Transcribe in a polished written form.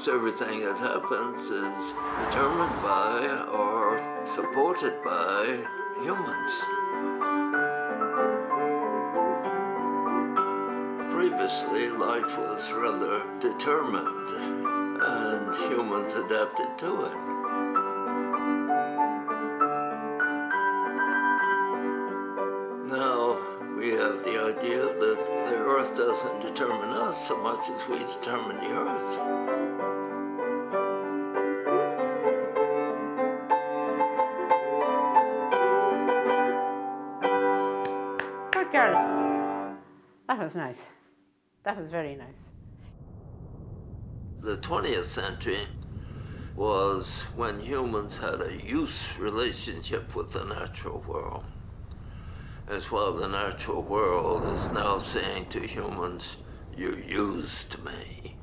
course, everything that happens is determined by or supported by humans. Previously, life was rather determined, and humans adapted to it. Now, we have the idea that the Earth doesn't determine us so much as we determine the Earth. Good girl. That was nice. That was very nice. The 20th century was when humans had a use relationship with the natural world, as well the natural world is now saying to humans, "You used me."